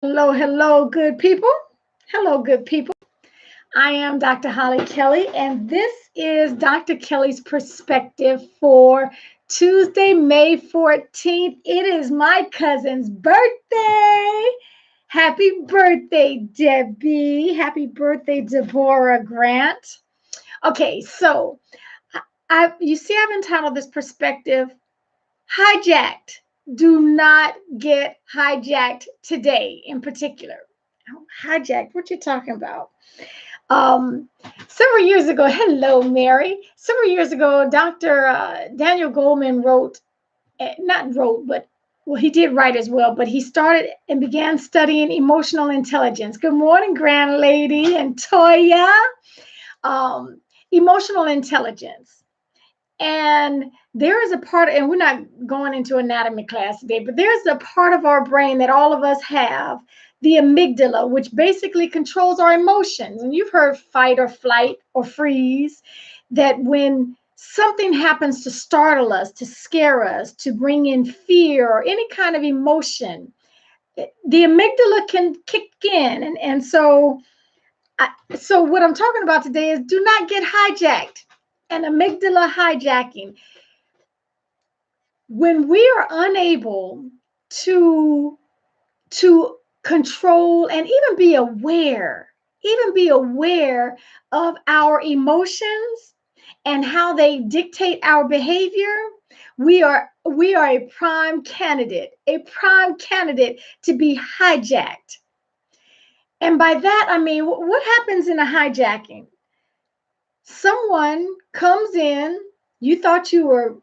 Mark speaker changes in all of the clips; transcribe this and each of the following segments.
Speaker 1: Hello, hello, good people. Hello, good people. I am Dr. Hollie Kelly, and this is Dr. Kelly's perspective for Tuesday, May 14th. It is my cousin's birthday. Happy birthday, Debbie. Happy birthday, Deborah Grant. Okay, so you see, I've entitled this perspective Hijacked. Do not get hijacked today in particular. Oh, hijacked, what you talking about? Several years ago, hello, Mary. Several years ago, Dr. Daniel Goleman not wrote, but well, he did write as well, but he started and began studying emotional intelligence. Good morning, grand lady and Toya. Um, Emotional intelligence. And there is a part, and we're not going into anatomy class today, but there's a part of our brain that all of us have, the amygdala, which basically controls our emotions. And you've heard fight or flight or freeze, that when something happens to startle us, to scare us, to bring in fear or any kind of emotion, the amygdala can kick in. So what I'm talking about today is do not get hijacked. An amygdala hijacking, when we are unable to control and even be aware of our emotions and how they dictate our behavior, we are a prime candidate to be hijacked. And by that I mean, what happens in a hijacking? Someone comes in, you thought you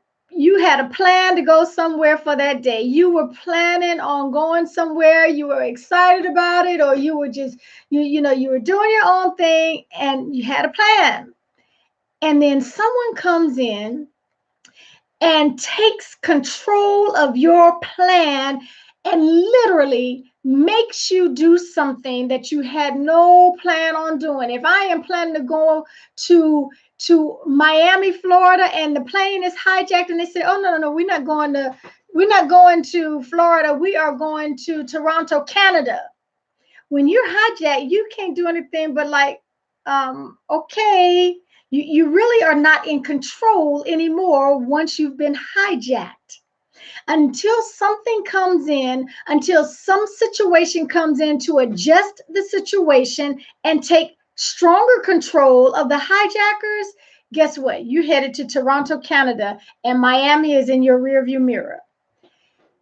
Speaker 1: had a plan to go somewhere for that day. You were planning on going somewhere, you were excited about it, or you were just you were doing your own thing and you had a plan. And then someone comes in and takes control of your plan and literally makes you do something that you had no plan on doing. If I am planning to go to Miami, Florida, and the plane is hijacked, and they say, "Oh no, we're not going to Florida. We are going to Toronto, Canada." When you're hijacked, you can't do anything but like, okay, you really are not in control anymore once you've been hijacked. Until something comes in, until some situation comes in to adjust the situation and take stronger control of the hijackers, guess what? You headed to Toronto, Canada, and Miami is in your rearview mirror.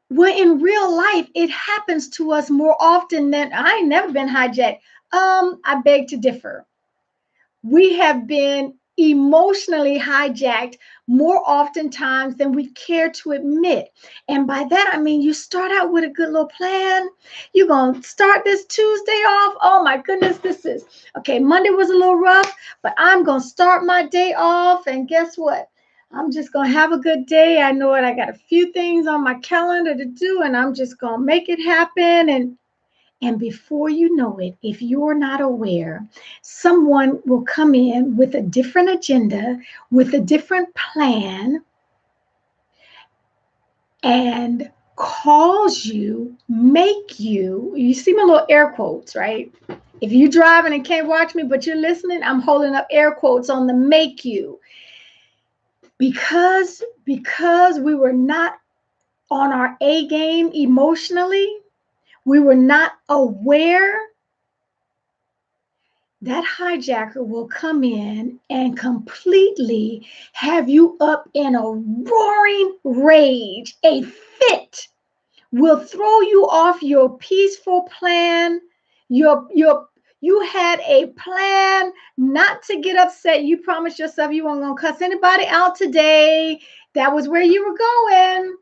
Speaker 1: Well, in real life, it happens to us more often than I ain't never been hijacked. I beg to differ. We have been emotionally hijacked more oftentimes than we care to admit. And by that, I mean, you start out with a good little plan. You're going to start this Tuesday off. Oh my goodness, okay, Monday was a little rough, but I'm going to start my day off. And guess what? I'm just going to have a good day. I know it. I got a few things on my calendar to do, and I'm just going to make it happen. And before you know it, if you're not aware, someone will come in with a different agenda, with a different plan, and cause you, make you see my little air quotes, right? If you're driving and can't watch me, but you're listening, I'm holding up air quotes on the make you. Because we were not on our A game emotionally, we were not aware, that hijacker will come in and completely have you up in a roaring rage, a fit, will throw you off your peaceful plan. You had a plan not to get upset. You promised yourself you weren't going to cuss anybody out today. That was where you were going.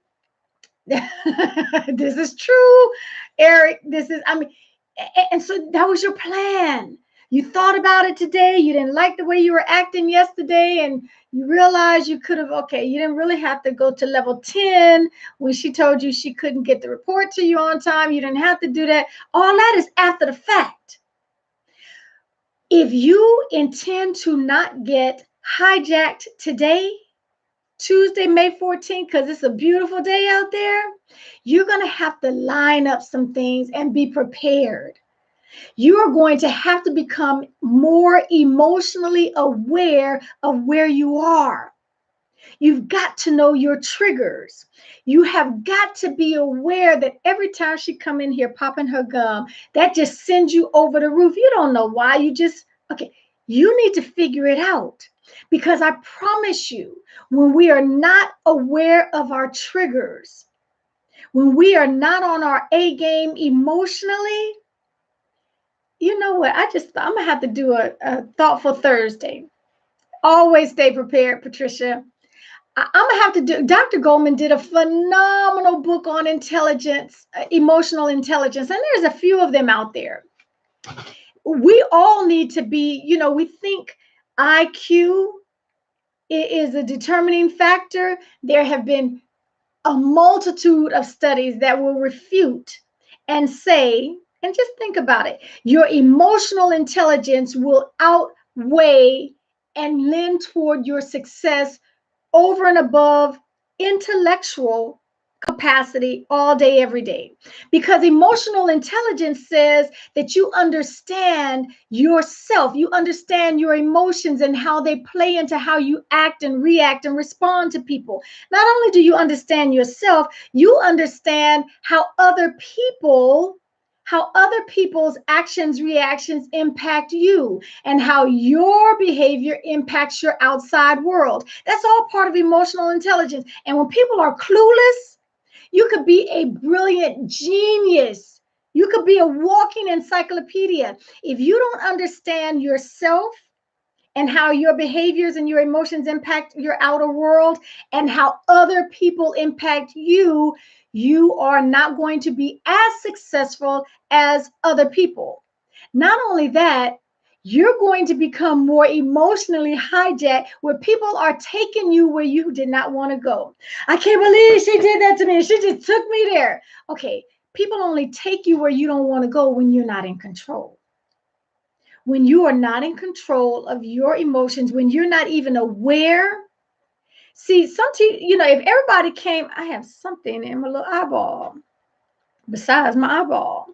Speaker 1: This is true, Eric. And so that was your plan. You thought about it today. You didn't like the way you were acting yesterday, and you realized you could have, okay, you didn't really have to go to level 10 when she told you she couldn't get the report to you on time. You didn't have to do that. All that is after the fact. If you intend to not get hijacked today, Tuesday, May 14th, because it's a beautiful day out there, you're going to have to line up some things and be prepared. You are going to have to become more emotionally aware of where you are. You've got to know your triggers. You have got to be aware that every time she come in here popping her gum, that just sends you over the roof. You don't know why. Okay, you need to figure it out. Because I promise you, when we are not aware of our triggers, when we are not on our A game emotionally, you know what? I'm going to have to do a thoughtful Thursday. Always stay prepared, Patricia. I'm gonna have to do. Dr. Goldman did a phenomenal book on intelligence, emotional intelligence, and there's a few of them out there. We all need to be, we think IQ is a determining factor. There have been a multitude of studies that will refute and say, and just think about it, your emotional intelligence will outweigh and lend toward your success over and above intellectual capacity all day, every day. Because emotional intelligence says that you understand yourself, you understand your emotions and how they play into how you act and react and respond to people. Not only do you understand yourself, you understand how other people's actions, reactions impact you, and how your behavior impacts your outside world. That's all part of emotional intelligence. And when people are clueless, you could be a brilliant genius. You could be a walking encyclopedia. If you don't understand yourself and how your behaviors and your emotions impact your outer world and how other people impact you, you are not going to be as successful as other people. Not only that, you're going to become more emotionally hijacked where people are taking you where you did not want to go. I can't believe she did that to me. She just took me there. Okay, people only take you where you don't want to go when you're not in control. When you are not in control of your emotions, when you're not even aware. See, if everybody came, I have something in my little eyeball besides my eyeball.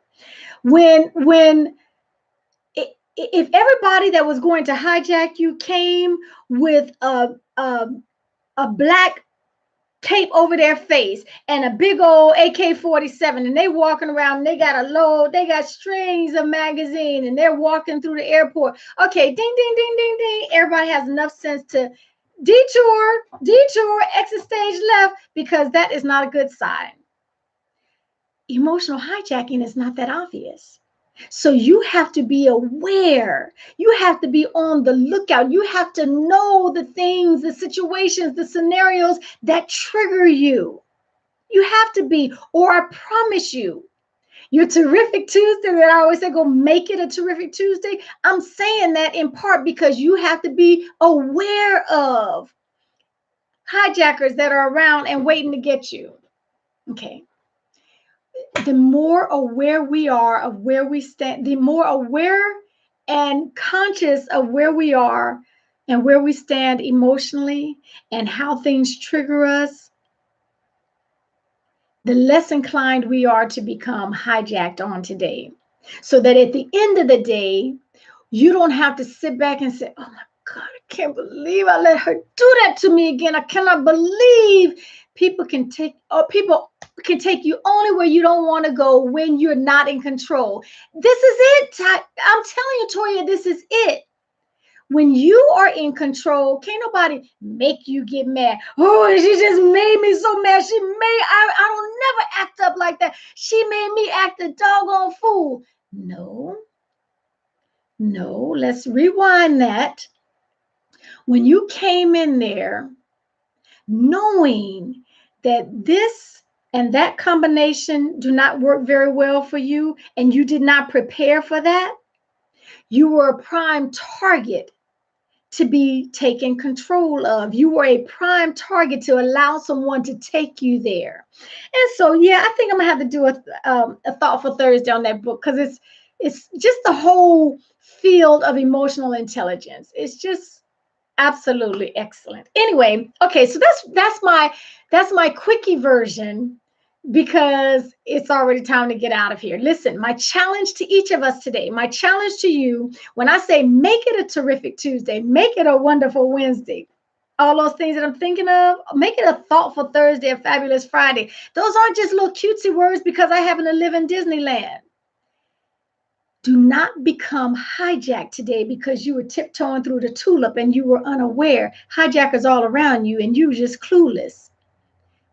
Speaker 1: If everybody that was going to hijack you came with a black tape over their face and a big old AK-47, and they walking around and they got strings of magazine, and they're walking through the airport. Okay, ding, ding, ding, ding, ding. Everybody has enough sense to detour, exit stage left, because that is not a good sign. Emotional hijacking is not that obvious. So you have to be aware. You have to be on the lookout. You have to know the things, the situations, the scenarios that trigger you. You have to be, or I promise you, your terrific Tuesday that I always say, go make it a terrific Tuesday. I'm saying that in part because you have to be aware of hijackers that are around and waiting to get you. Okay. The more aware we are of where we stand, the more aware and conscious of where we are and where we stand emotionally and how things trigger us, the less inclined we are to become hijacked on today. So that at the end of the day, you don't have to sit back and say, oh my God, I can't believe I let her do that to me again. I cannot believe people can take you only where you don't want to go when you're not in control. This is it. I'm telling you, Toya, this is it. When you are in control, can't nobody make you get mad. Oh, she just made me so mad. I don't never act up like that. She made me act a doggone fool. No, let's rewind that. When you came in there knowing that this and that combination do not work very well for you, and you did not prepare for that, you were a prime target to be taken control of. You were a prime target to allow someone to take you there. And so, yeah, I think I'm gonna have to do a thoughtful Thursday on that book, because it's just the whole field of emotional intelligence. It's just, Absolutely excellent. Anyway, okay, so that's my quickie version because it's already time to get out of here. Listen, my challenge to each of us today, my challenge to you, when I say make it a terrific Tuesday, make it a wonderful Wednesday, all those things that I'm thinking of, make it a thoughtful Thursday, a fabulous Friday. Those aren't just little cutesy words because I happen to live in Disneyland. Do not become hijacked today because you were tiptoeing through the tulip and you were unaware. Hijackers all around you and you just clueless.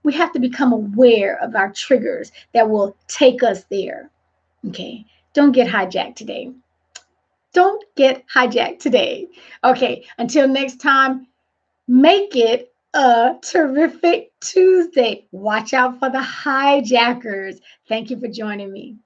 Speaker 1: We have to become aware of our triggers that will take us there. Okay. Don't get hijacked today. Don't get hijacked today. Okay. Until next time, make it a terrific Tuesday. Watch out for the hijackers. Thank you for joining me.